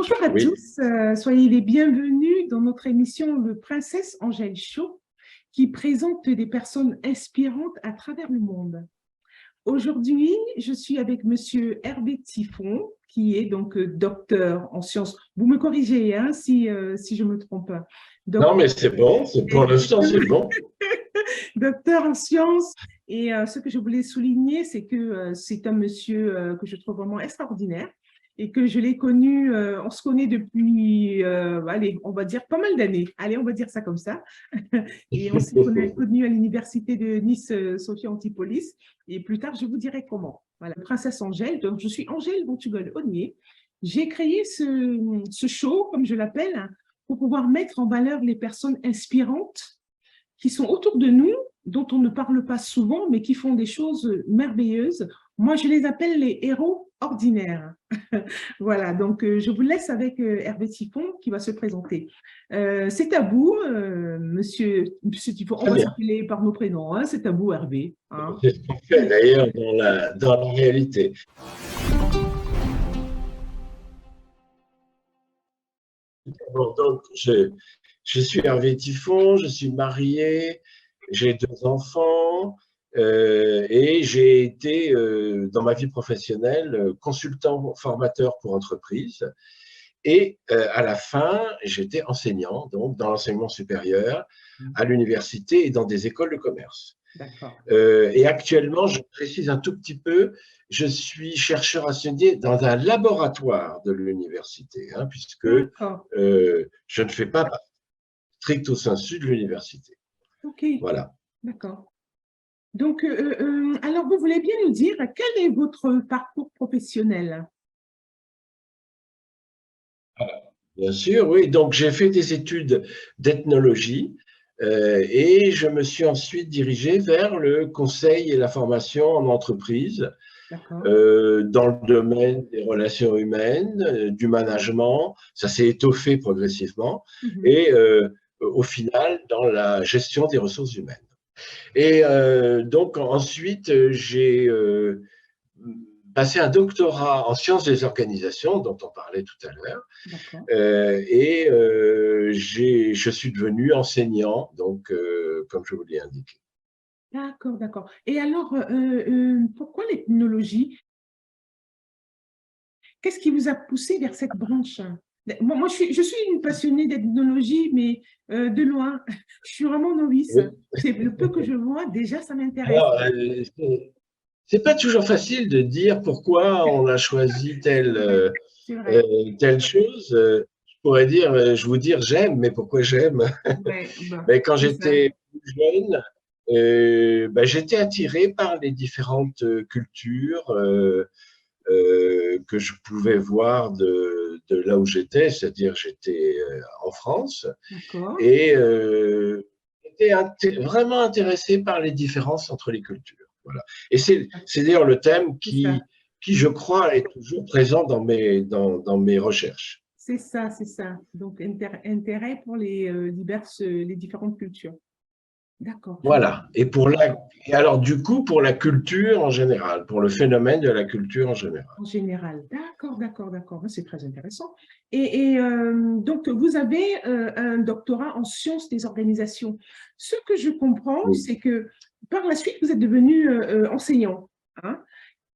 Bonjour à Oui. tous, soyez les bienvenus dans notre émission Le Princesse Angèle Show qui présente des personnes inspirantes à travers le monde. Aujourd'hui, je suis avec Monsieur Hervé Tiffon, qui est donc docteur en sciences. Vous me corrigez hein, si je me trompe pas. Non, Docteur, mais c'est bon, pour l'instant, c'est bon. docteur en sciences. Et ce que je voulais souligner, c'est que c'est un monsieur que je trouve vraiment extraordinaire et que je l'ai connu, on se connaît depuis, allez, on va dire pas mal d'années. Allez, on va dire ça comme ça. Et on s'est connu à l'université de Nice, Sophia Antipolis. Et plus tard, je vous dirai comment. Voilà, Princesse Angèle. Donc, je suis Angèle Bontugol-Ognier. J'ai créé ce show, comme je l'appelle, pour pouvoir mettre en valeur les personnes inspirantes qui sont autour de nous, dont on ne parle pas souvent, mais qui font des choses merveilleuses. Moi, je les appelle les héros ordinaires. Voilà, donc je vous laisse avec Hervé Tiffon qui va se présenter. C'est à vous, monsieur Tiffon. On Très va bien. s'appeler par nos prénoms. Hein, c'est à vous, Hervé. Hein. C'est ce qu'on fait d'ailleurs dans la réalité. Bon, donc, je suis Hervé Tiffon, je suis marié, j'ai 2 enfants et j'ai été, dans ma vie professionnelle, consultant formateur pour entreprises. Et à la fin, j'étais enseignant, donc dans l'enseignement supérieur, à l'université et dans des écoles de commerce. D'accord. Et actuellement, je précise un tout petit peu, je suis chercheur associé dans un laboratoire de l'université, hein, puisque D'accord. je ne fais pas stricto sensu de l'université. OK. Voilà. D'accord. Donc, alors, vous voulez bien nous dire quel est votre parcours professionnel? Bien sûr, oui. Donc, j'ai fait des études d'ethnologie et je me suis ensuite dirigé vers le conseil et la formation en entreprise D'accord. dans le domaine des relations humaines, du management. Ça s'est étoffé progressivement Mhm. et au final, dans la gestion des ressources humaines. Et donc, ensuite, j'ai passé un doctorat en sciences des organisations, dont on parlait tout à l'heure. D'accord. Et je suis devenu enseignant, donc comme je vous l'ai indiqué. D'accord, d'accord. Et alors, pourquoi l'ethnologie? Qu'est-ce qui vous a poussé vers cette branche? Moi, je suis une passionnée d'ethnologie, mais de loin. Je suis vraiment novice. Oui. C'est le peu que je vois, déjà, ça m'intéresse. Alors, c'est pas toujours facile de dire pourquoi on a choisi C'est vrai, c'est vrai. telle chose. Je pourrais dire, je vous dire j'aime, mais pourquoi j'aime? Ouais, bah, Mais quand c'est ça. j'étais plus jeune, ben, j'étais attiré par les différentes cultures que je pouvais voir de là où j'étais, c'est-à-dire j'étais en France, D'accord. et j'étais vraiment intéressé par les différences entre les cultures. Voilà. Et c'est d'ailleurs le thème C'est ça. qui, je crois, est toujours présent dans mes recherches. C'est ça, c'est ça. Donc, intérêt pour les différentes cultures. D'accord, je vois. Voilà. Et alors, du coup, pour la culture en général, pour le phénomène de la culture en général. En général, d'accord, d'accord, d'accord. C'est très intéressant. Et donc, vous avez un doctorat en sciences des organisations. Ce que je comprends, Oui, c'est que par la suite, vous êtes devenu enseignant. Hein.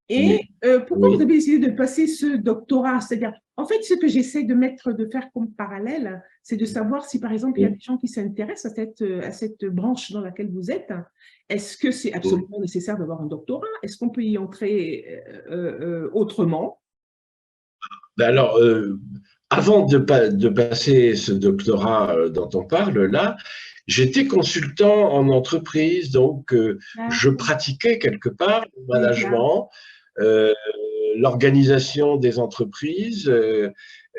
Et oui, pourquoi vous oui. avez décidé de passer ce doctorat? C'est-à-dire, en fait, ce que j'essaie de faire comme parallèle, c'est de savoir si, par exemple, il y a Oui. des gens qui s'intéressent à cette branche dans laquelle vous êtes. Est-ce que c'est absolument nécessaire d'avoir un doctorat? Est-ce qu'on peut y entrer autrement? Ben alors, avant de passer ce doctorat dont on parle là, j'étais consultant en entreprise, donc je D'accord, pratiquais quelque part le déjà. management, euh, l'organisation des entreprises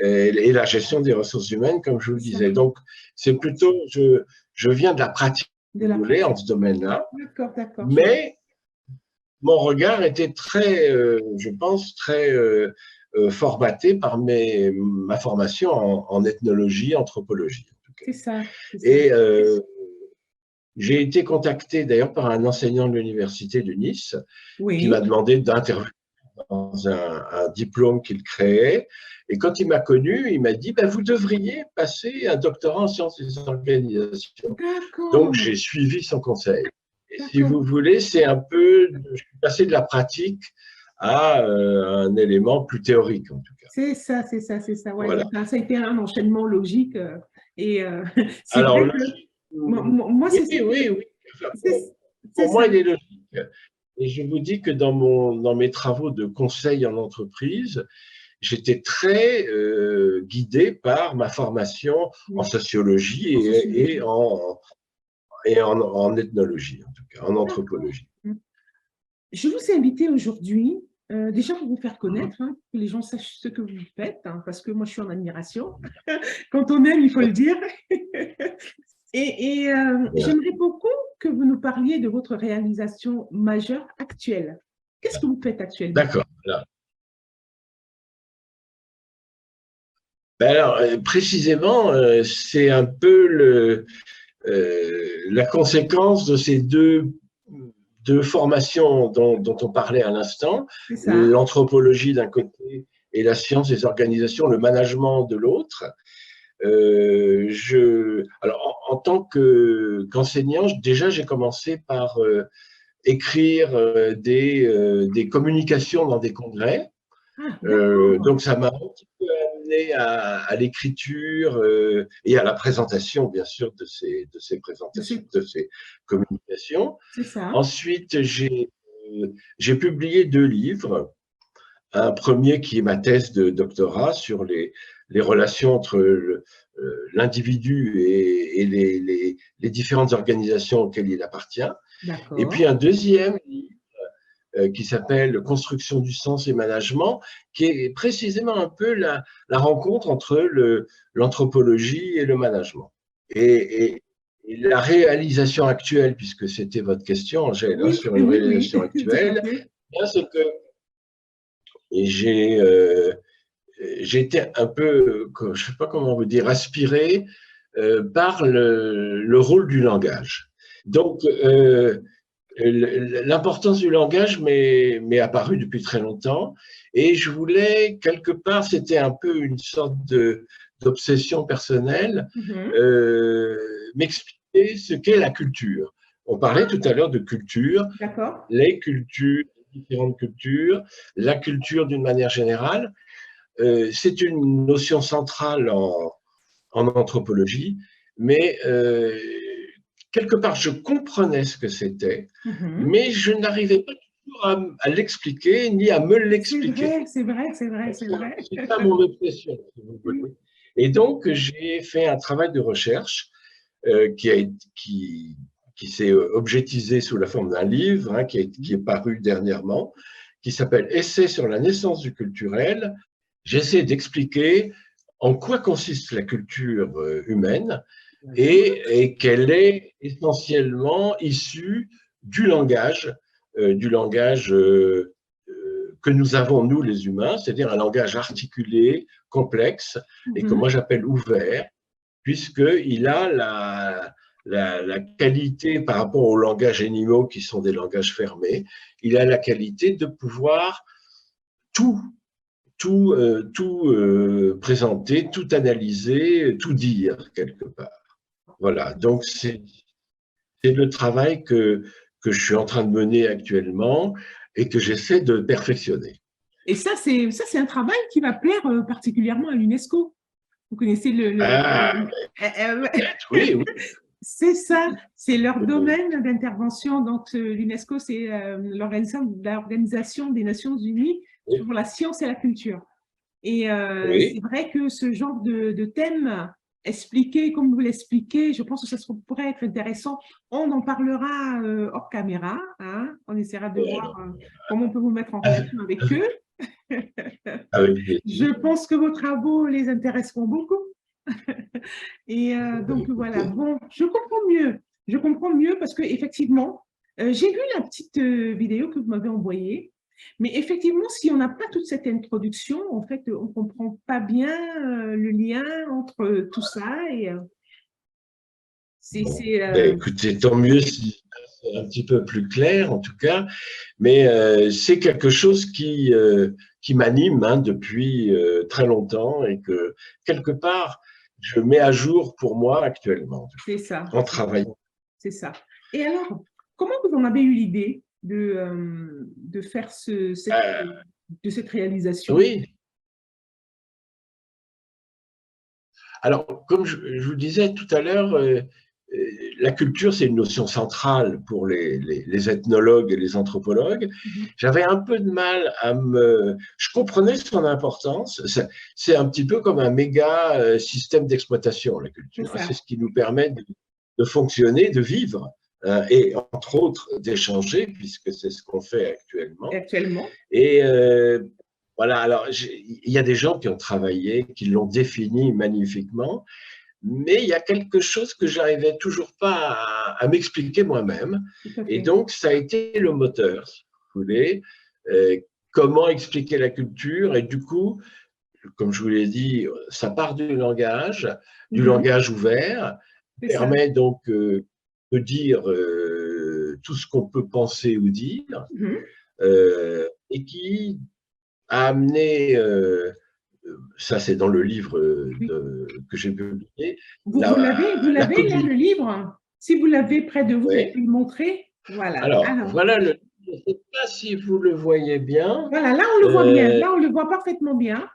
et la gestion des ressources humaines, comme je vous le C'est ça, disais. Donc, c'est plutôt, je viens de la pratique, si de vous la voulez, en pratique. ce domaine-là, D'accord, d'accord, je vois. mais mon regard était très, je pense, très formaté par ma formation en ethnologie, anthropologie, en tout cas. C'est ça, c'est ça. Et j'ai été contacté d'ailleurs par un enseignant de l'université de Nice qui m'a Oui, demandé d'intervenir dans un diplôme qu'il créait. Et quand il m'a connu, il m'a dit ben, vous devriez passer un doctorat en sciences des organisations. Donc, D'accord, j'ai suivi son conseil. Et si d'accord. vous voulez, c'est un peu, je suis passé de la pratique à un élément plus théorique, en tout cas. C'est ça, c'est ça, c'est ça. Ouais, Voilà. donc, ça a été un enchaînement logique. Et c'est Alors, vrai que moi, oui, oui, oui. Enfin, c'est pour moi, ça. il est logique. Et je vous dis que dans mes travaux de conseil en entreprise, j'étais très guidé par ma formation en Oui, sociologie en et sociologie. en ethnologie, en tout cas, en D'accord. anthropologie. Je vous ai invité aujourd'hui, déjà pour vous faire connaître, hein, que les gens sachent ce que vous faites, hein, parce que moi, je suis en admiration. Quand on aime, il faut le dire. Et Bien. j'aimerais beaucoup que vous nous parliez de votre réalisation majeure actuelle. Qu'est-ce que vous faites actuellement? D'accord. Ben alors, précisément, c'est un peu la conséquence de ces deux formations dont on parlait à l'instant, C'est ça. l'anthropologie d'un côté et la science des organisations, le management de l'autre. Alors, en tant qu'enseignant, déjà, j'ai commencé par écrire des communications dans des congrès. Ah, d'accord. Donc, ça m'a un petit peu amené à l'écriture et à la présentation, bien sûr, de ces présentations, de ces communications. C'est ça. Ensuite, j'ai publié 2 livres. Un premier qui est ma thèse de doctorat sur les relations entre l'individu et les différentes organisations auxquelles il appartient. Et puis D'accord. un deuxième livre qui s'appelle Construction du sens et management, qui est précisément un peu la rencontre entre l'anthropologie et le management. Et la réalisation actuelle, puisque c'était votre question, Angèle, hein, Oui, sur une oui, oui, réalisation tout à actuelle, fait. c'est que j'ai été un peu, je ne sais pas comment vous dire, aspiré par le rôle du langage. Donc, l'importance du langage m'est apparue depuis très longtemps et je voulais, quelque part, c'était un peu une sorte d'obsession personnelle, Mhm. m'expliquer ce qu'est la culture. On parlait tout à l'heure de culture, D'accord. les cultures, les différentes cultures, la culture d'une manière générale. C'est une notion centrale en anthropologie, mais quelque part, je comprenais ce que c'était, Mhm. mais je n'arrivais pas toujours à l'expliquer, ni à me C'est l'expliquer. vrai, c'est vrai, c'est vrai, Donc, c'est vrai. c'est ça mon obsession, si vous voulez. Et donc, j'ai fait un travail de recherche qui s'est objetisé sous la forme d'un livre qui est paru dernièrement, qui s'appelle Essai sur la naissance du culturel. J'essaie d'expliquer en quoi consiste la culture humaine et qu'elle est essentiellement issue du langage que nous avons, nous les humains, c'est-à-dire un langage articulé, complexe, et que Mhm. moi j'appelle ouvert, puisqu'il a la qualité par rapport aux langages animaux qui sont des langages fermés, il a la qualité de pouvoir tout, tout présenter, tout analyser, tout dire quelque part. Voilà, donc c'est le travail que je suis en train de mener actuellement et que j'essaie de perfectionner. Et ça, c'est un travail qui va plaire particulièrement à l'UNESCO. Vous connaissez Ah, oui, oui. c'est ça, c'est leur domaine d'intervention. Donc, l'UNESCO, c'est l'Organisation des Nations Unies Oui, pour la science et la culture. Et c'est oui. vrai que ce genre de thème expliqué, comme vous l'expliquez, je pense que ça pourrait être intéressant. On en parlera hors caméra, hein. On essaiera de voir comment on peut vous mettre en relation avec eux. Avec plaisir. Je pense que vos travaux les intéresseront beaucoup. Et donc voilà, Écoutez. bon, je comprends mieux. Je comprends mieux parce que effectivement, j'ai vu la petite vidéo que vous m'avez envoyée, mais effectivement, si on n'a pas toute cette introduction, en fait, on ne comprend pas bien le lien entre tout ça et Bon, ben, écoutez, tant mieux c'est un petit peu plus clair, en tout cas, mais c'est quelque chose qui m'anime hein, depuis très longtemps et que, quelque part, je mets à jour pour moi actuellement, C'est ça. en travaillant. C'est ça. Et alors, comment vous en avez eu l'idée de faire de cette réalisation? Oui, alors, comme je vous disais tout à l'heure, la culture, c'est une notion centrale pour les ethnologues et les anthropologues. Mhm. J'avais un peu de mal à me... Je comprenais son importance. C'est un petit peu comme un méga système d'exploitation, la C'est culture. C'est ça, ce qui nous permet de fonctionner, de vivre, et entre autres d'échanger, puisque c'est ce qu'on fait actuellement. actuellement. Et voilà, alors il y a des gens qui ont travaillé, qui l'ont défini magnifiquement, mais il y a quelque chose que j'arrivais toujours pas à m'expliquer moi-même. Tout à Et fait. donc, ça a été le moteur, si vous voulez. Comment expliquer la culture? Et du coup, comme je vous l'ai dit, ça part du Mhm. langage ouvert, C'est ça. permet donc de dire tout ce qu'on peut penser ou dire, Mhm. et qui a amené, ça c'est dans le livre Oui. que j'ai publié, Vous la l'avez là, le cognition. livre? Si vous l'avez près de vous, vous Ouais. pouvez le montrer. Voilà. Alors, Alors, voilà, je ne sais pas si vous le voyez bien. voilà, là, on le voit bien. Euh, Là, on le voit parfaitement bien.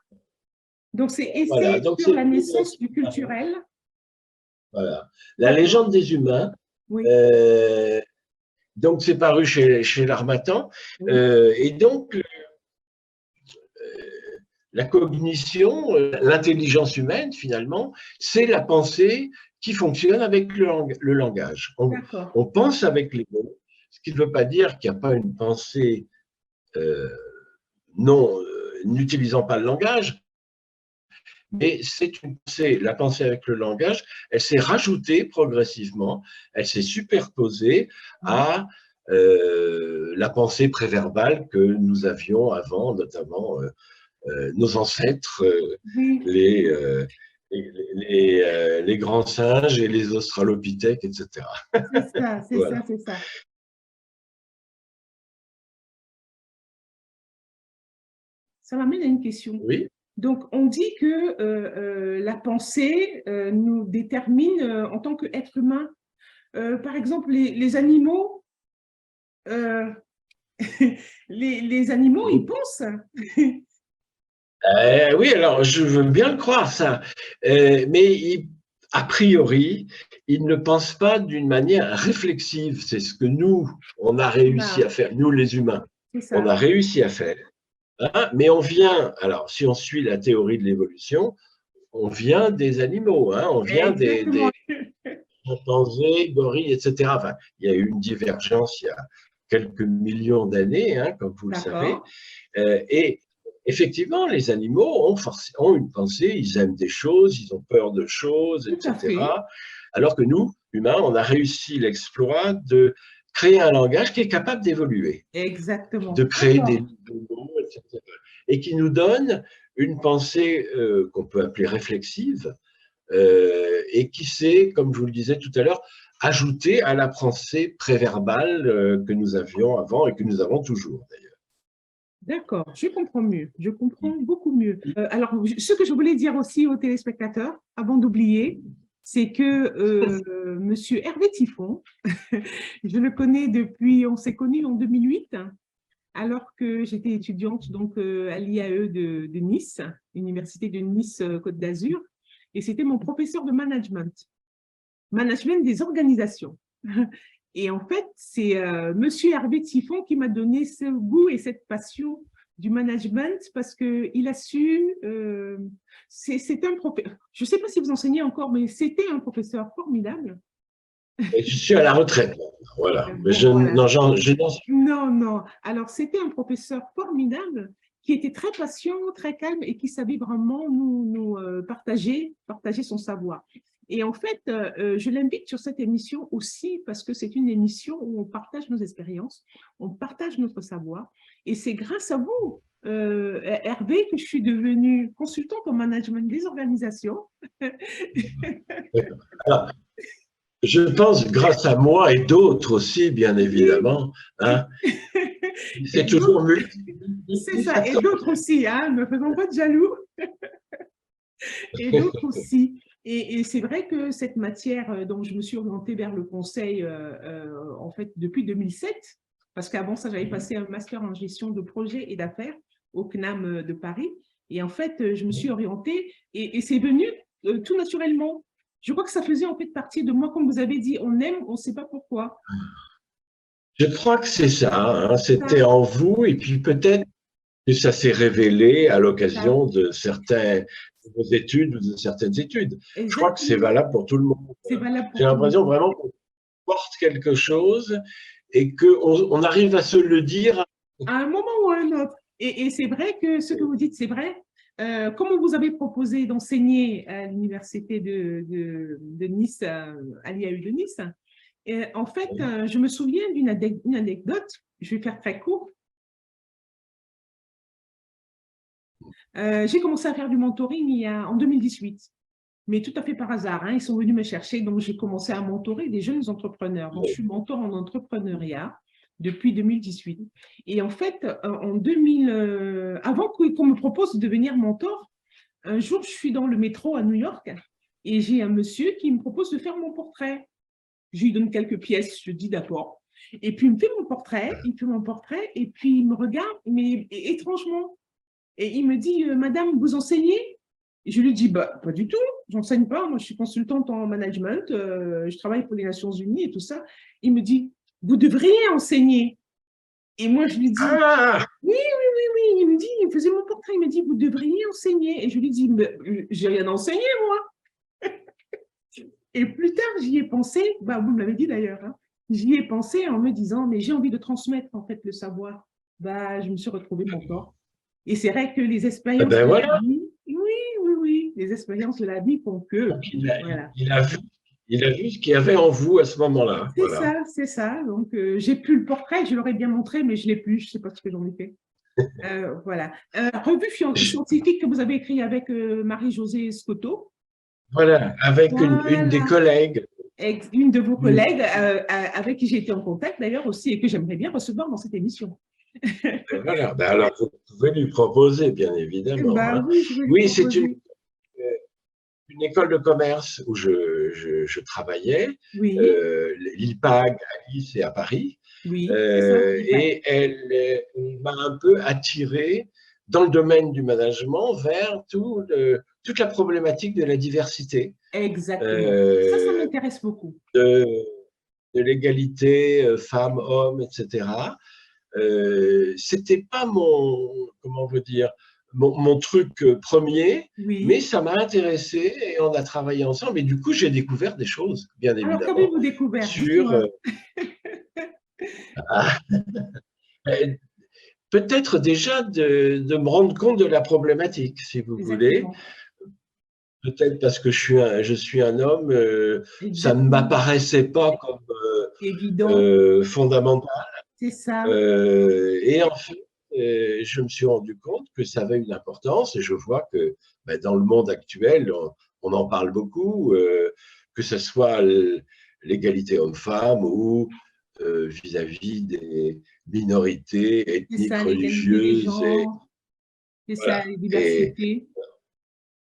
Donc, c'est voilà, Essai donc sur c'est la naissance du culturel. voilà. La D'accord. légende des humains. Oui, Euh, donc, c'est paru chez l'Harmattan. oui. Et donc, la cognition, l'intelligence humaine, finalement, c'est la pensée qui fonctionne avec le langage. D'accord. On pense avec les mots, ce qui ne veut pas dire qu'il n'y a pas une pensée euh, non n'utilisant pas le langage, mais c'est la pensée avec le langage, elle s'est rajoutée progressivement, elle s'est superposée Mhm. à la pensée préverbale que nous avions avant, notamment nos ancêtres, Oui, les, euh, les grands singes et les australopithèques, etc. c'est ça, c'est ça, Voilà. c'est ça. Ça m'amène à une question. Oui. Donc, on dit que la pensée nous détermine en tant qu'être humain. Par exemple, les animaux, euh, les animaux, ils pensent. Oui, alors je veux bien le croire, ça. Mais a priori, ils ne pensent pas d'une manière réflexive. C'est ce que nous, on a réussi Voilà, à faire, nous les humains. c'est On ça. a réussi à faire. Hein, mais on vient, alors si on suit la théorie de l'évolution, on vient des animaux, hein, on vient Exactement. des chimpanzés, gorilles, etc. Enfin, il y a eu une divergence il y a quelques millions d'années, hein, comme vous le savez. D'accord. Et effectivement, les animaux ont une pensée, ils aiment des choses, ils ont peur de choses, Tout à fait. etc. Alors que nous, humains, on a réussi l'exploit de créer un langage qui est capable d'évoluer, de Exactement. créer des D'accord. nouveaux mots, etc. Et qui nous donne une pensée qu'on peut appeler réflexive, et qui s'est, comme je vous le disais tout à l'heure, ajouté à la pensée préverbale que nous avions avant et que nous avons toujours d'ailleurs. D'accord, je comprends mieux, je comprends beaucoup mieux. Alors, ce que je voulais dire aussi aux téléspectateurs, avant d'oublier, c'est que Monsieur Hervé Tiffon, je le connais depuis, on s'est connus en 2008, alors que j'étais étudiante donc à l'IAE de Nice, Université de Nice Côte d'Azur, et c'était mon professeur de management des organisations. Et en fait, c'est Monsieur Hervé Tiffon qui m'a donné ce goût et cette passion du management parce qu'il a su, c'est un professeur, je ne sais pas si vous enseignez encore, mais c'était un professeur formidable. Et je suis à la retraite, voilà. Mais Bon, voilà. je n'en suis Non, non. Alors, c'était un professeur formidable qui était très patient, très calme et qui savait vraiment nous partager son savoir. Et en fait, je l'invite sur cette émission aussi parce que c'est une émission où on partage nos expériences, on partage notre savoir. Et c'est grâce à vous, Hervé, que je suis devenue consultante en management des organisations. d'accord. Alors, Je pense grâce à moi et d'autres aussi, bien évidemment. Hein. C'est Et toujours c'est ça, et d'autres aussi, hein, ne faisons pas de jaloux, et d'autres aussi. Et c'est vrai que cette matière dont je me suis orientée vers le conseil, en fait, depuis 2007, parce qu'avant ça, j'avais passé un master en gestion de projets et d'affaires au CNAM de Paris. Et en fait, je me suis orientée et c'est venu tout naturellement. Je crois que ça faisait en fait partie de moi, comme vous avez dit, on aime, on ne sait pas pourquoi. Je crois que c'est ça, hein, Ça, c'était en vous, et puis peut-être que ça s'est révélé à ça, l'occasion de certaines de vos études ou de certaines études. Je crois que c'est exactement. valable pour tout le monde. C'est valable J'ai pour tout le l'impression monde. vraiment qu'on porte quelque chose et qu'on arrive à se le dire. À un moment ou à un autre. Et c'est vrai que ce que vous dites, c'est vrai. Comme on vous avait proposé d'enseigner à l'université de Nice, à l'IAU de Nice, en fait, je me souviens d'une anecdote, je vais faire très court. J'ai commencé à faire du mentoring en 2018, mais tout à fait par hasard. Hein, ils sont venus me chercher, donc j'ai commencé à mentorer des jeunes entrepreneurs. Donc, je suis mentor en entrepreneuriat depuis 2018. Et en fait, avant qu'on me propose de devenir mentor, un jour, je suis dans le métro à New York et j'ai un monsieur qui me propose de faire mon portrait. Je lui donne quelques pièces, je dis d'accord. Et puis, il me fait mon portrait, et puis il me regarde, mais étrangement. Et il me dit, Madame, vous enseignez? Et je lui dis, bah, pas du tout, j'enseigne pas, moi je suis consultante en management, je travaille pour les Nations Unies et tout ça. Il me dit, vous devriez enseigner. Et moi je lui dis, Ah, oui, oui, oui, oui. Il me dit, il faisait mon portrait, il me dit, vous devriez enseigner. Et je lui dis, mais j'ai rien enseigné, moi. Et plus tard, j'y ai pensé, bah, vous me l'avez dit d'ailleurs, hein, j'y ai pensé en me disant, mais j'ai envie de transmettre en fait le savoir. Bah, je me suis retrouvée mentor. Et c'est vrai que les eh expériences ben de la voilà. vie, oui, oui, oui, les expériences de la vie font que, Donc, voilà. il a vu ce qu'il y avait en vous à ce moment-là. C'est Voilà. ça, c'est ça. Donc, j'ai plus le portrait, je l'aurais bien montré, mais je l'ai plus, je sais pas ce que j'en ai fait. Voilà. Revue scientifique que vous avez écrit avec Marie-Josée Scotto. Voilà, avec une des Voilà. collègues. Une de vos Une- collègues avec qui j'ai été en contact d'ailleurs aussi et que j'aimerais bien recevoir dans cette émission. Voilà, ben alors vous pouvez lui proposer, bien évidemment. Bah Hein. oui, je vais lui Oui, proposer. une école de commerce où je travaillais, Oui, l'ILPAG à Nice et à Paris, oui, c'est ça, l'IPAC. et elle m'a un peu attiré dans le domaine du management vers toute la problématique de la diversité, Exactement. Ça euh, m'intéresse beaucoup. de, de l'égalité femmes-hommes, etc. C'était pas comment vous dire, mon truc premier, mais Oui. ça m'a intéressé et on a travaillé ensemble. Et du coup, j'ai découvert des choses, bien Alors, évidemment, qu'avez-vous découvert? sur Dites-moi. ah, peut-être déjà de me rendre compte de la problématique, si vous voulez. Exactement. Peut-être parce que je suis un homme, ça ne Exactement. m'apparaissait pas comme Évident. fondamental. C'est ça. Et en fait, je me suis rendu compte que ça avait une importance et je vois que ben, dans le monde actuel, on en parle beaucoup, que ce soit l'égalité homme-femme ou vis-à-vis des minorités C'est ethniques, ça, l'égalité des religieuses. Et, genres. C'est ça, voilà. les Et diversités.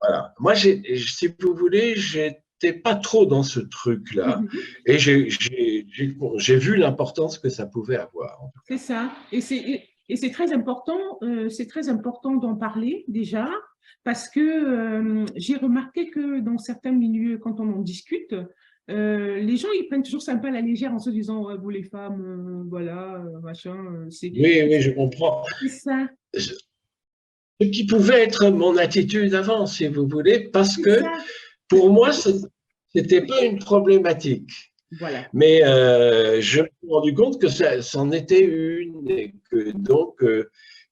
voilà. Moi, si vous voulez, j'étais pas trop dans ce truc-là Mhm. et j'ai vu l'importance que ça pouvait avoir, en tout C'est cas. ça. Et c'est très important d'en parler déjà, parce que j'ai remarqué que dans certains milieux, quand on en discute, les gens, ils prennent toujours ça un peu à la légère en se disant, ouais, vous les femmes, voilà, machin, Oui, oui, je comprends. c'est ça, Ce qui pouvait être mon attitude avant, si vous voulez, parce c'est que ça. pour moi, ce n'était pas une problématique. Voilà. Mais je me suis rendu compte que c'en était une et que donc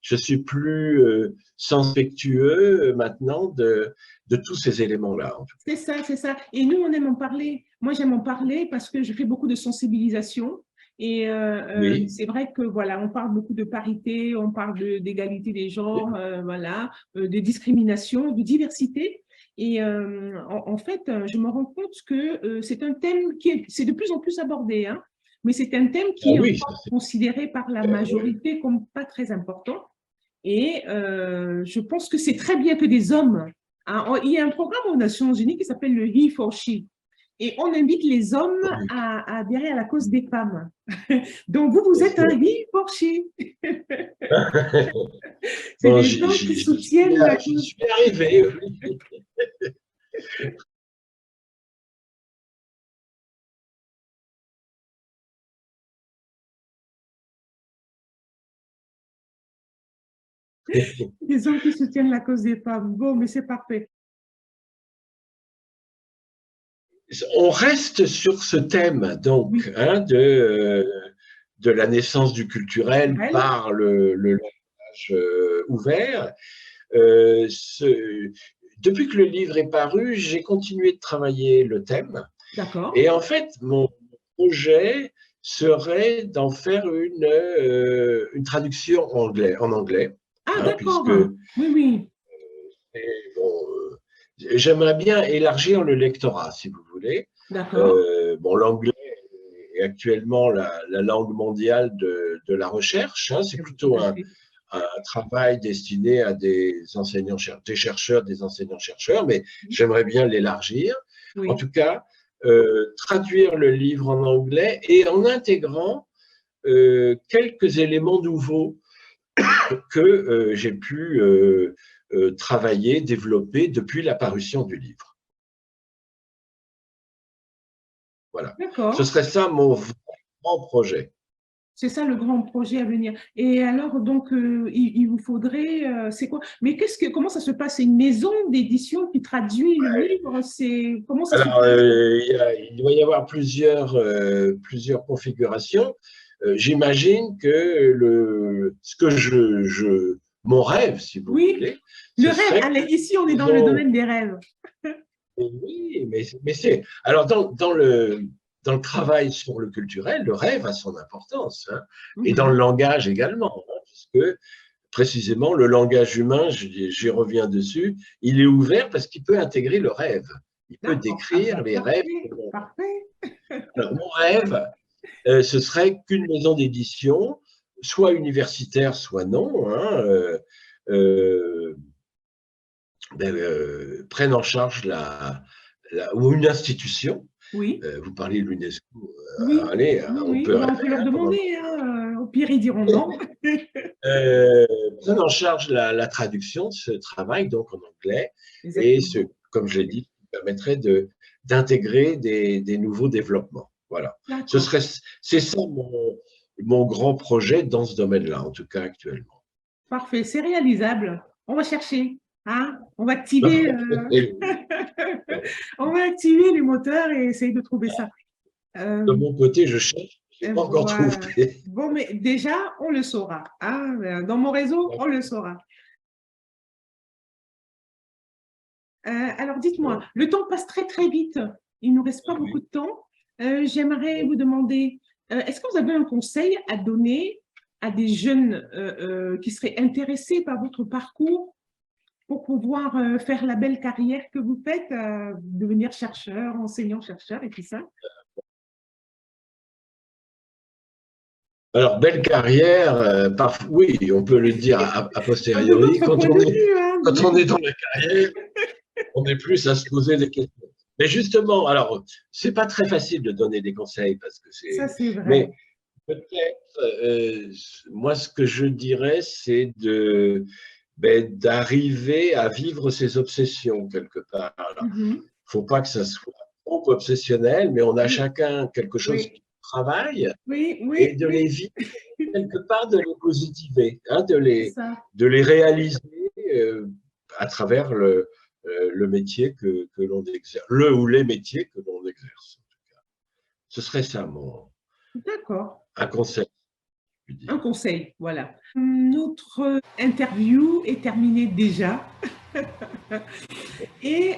je suis plus respectueux maintenant de tous ces éléments-là. C'est ça, c'est ça. Et nous, on aime en parler. Moi, j'aime en parler parce que je fais beaucoup de sensibilisation. Et Oui, c'est vrai que voilà, on parle beaucoup de parité, on parle d'égalité des genres, voilà, de discrimination, de diversité. Et en fait, je me rends compte que c'est un thème c'est de plus en plus abordé, hein, mais c'est un thème Ah qui est oui, ça, encore considéré par la majorité comme pas très important. Et je pense que c'est très bien que des hommes, hein, il y a un programme aux Nations Unies qui s'appelle le He for She. Et on invite les hommes à adhérer à la cause des femmes. Donc, vous êtes un He for She. C'est bon, des hommes qui soutiennent la j'y cause. suis arrivé. Oui. Des hommes qui soutiennent la cause des femmes. Bon, mais c'est parfait. On reste sur ce thème, donc, Oui. hein, de la naissance du culturel par le langage ouvert. Depuis que le livre est paru, j'ai continué de travailler le thème. D'accord. Et en fait, mon projet serait d'en faire une traduction en anglais. Ah, Hein, d'accord. puisque Oui, oui. bon, j'aimerais bien élargir le lectorat, si vous voulez. D'accord. Bon, l'anglais est actuellement la langue mondiale de la recherche. Hein, c'est plutôt un travail destiné à des enseignants, des chercheurs, des enseignants-chercheurs, mais j'aimerais bien l'élargir. Oui. En tout cas, traduire le livre en anglais et en intégrant quelques éléments nouveaux que j'ai pu travailler, développer depuis la parution du livre. Voilà. Ce serait ça mon grand projet. C'est ça le grand projet à venir. Et alors, donc, il vous faudrait, c'est quoi? Mais comment ça se passe? C'est une maison d'édition qui traduit le livre? Comment ça se passe? Il doit y avoir plusieurs configurations. J'imagine que mon rêve, si vous voulez. Le rêve. Allez, ici, on est dans le domaine des rêves. Oui, mais c'est. Alors, dans le travail sur le culturel, le rêve a son importance, hein, et dans le langage également, hein, puisque précisément le langage humain, j'y reviens dessus, il est ouvert parce qu'il peut intégrer le rêve. Il peut décrire les rêves. Parfait. Alors, mon rêve, ce serait qu'une maison d'édition, soit universitaire, soit non, hein, prenne en charge ou une institution. Oui. Vous parlez de l'UNESCO. Oui. Allez, on peut leur demander. Hein, au pire, ils diront non. Prenne en charge la traduction de ce travail, donc en anglais. Exactement. Et comme je l'ai dit, permettrait d'intégrer des nouveaux développements. Voilà. C'est ça mon grand projet dans ce domaine-là, en tout cas actuellement. Parfait, c'est réalisable. On va chercher. Hein, on va activer on va activer les moteurs et essayer de trouver ça. De mon côté, je cherche, je n'ai pas encore trouvé. Bon, mais déjà, on le saura. Hein, dans mon réseau, on le saura. Alors, dites-moi, le temps passe très, très vite. Il ne nous reste pas beaucoup de temps. J'aimerais vous demander, est-ce que vous avez un conseil à donner à des jeunes qui seraient intéressés par votre parcours pour pouvoir faire la belle carrière que vous faites, devenir chercheur, enseignant-chercheur et tout ça? Alors, belle carrière, oui, on peut le dire a posteriori. Quand on est dans la carrière, on est plus à se poser des questions. Mais justement, alors, c'est pas très facile de donner des conseils parce que c'est. Ça, c'est vrai. Mais peut-être, moi, ce que je dirais, c'est d'arriver à vivre ses obsessions quelque part. Il ne faut pas que ça soit trop obsessionnel, mais on a chacun quelque chose qui travaille et de les vivre quelque part, de les positiver, hein, de les réaliser à travers le métier que l'on exerce, ou les métiers que l'on exerce. En tout cas. Ce serait ça un conseil. Un conseil, voilà. Notre interview est terminée déjà. Et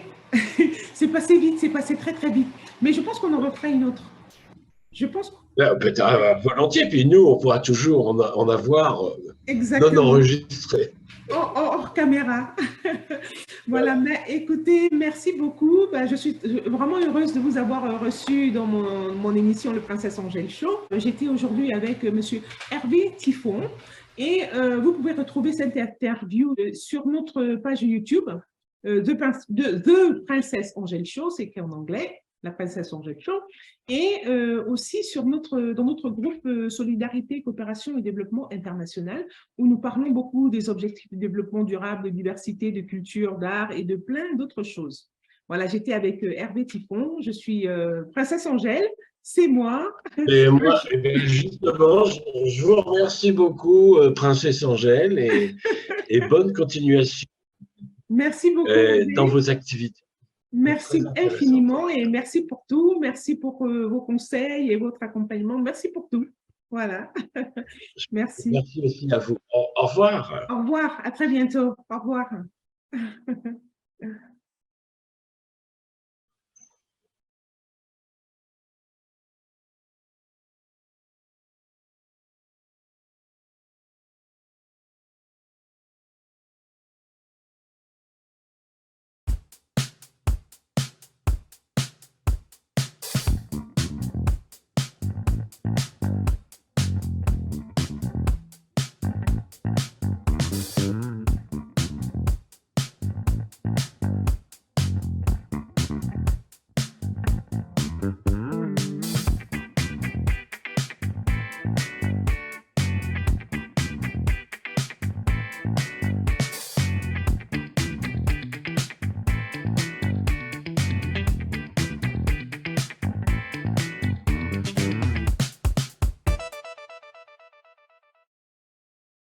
c'est passé vite, c'est passé très très vite. Mais je pense qu'on en refera une autre. Je pense. Volontiers, puis nous, on pourra toujours en avoir non enregistré. Hors caméra. Voilà, mais écoutez, merci beaucoup. Ben, je suis vraiment heureuse de vous avoir reçu dans mon émission Le Princesse Angèle Show. J'étais aujourd'hui avec Monsieur Hervé Tiffon et vous pouvez retrouver cette interview sur notre page YouTube de Princesse Angèle Show, c'est écrit en anglais, La Princesse Angèle Show, et aussi sur dans notre groupe Solidarité, Coopération et Développement International, où nous parlons beaucoup des objectifs de développement durable, de diversité, de culture, d'art et de plein d'autres choses. Voilà, j'étais avec Hervé Tiffon, je suis Princesse Angèle, c'est moi. Et moi, eh bien, justement, je vous remercie beaucoup, Princesse Angèle, et bonne continuation Merci beaucoup, dans Hervé. vos activités. C'est très Merci intéressant. infiniment et merci pour tout. Merci pour vos conseils et votre accompagnement. Merci pour tout. Voilà. Merci. Merci aussi à vous. Au revoir. Au revoir. À très bientôt. Au revoir.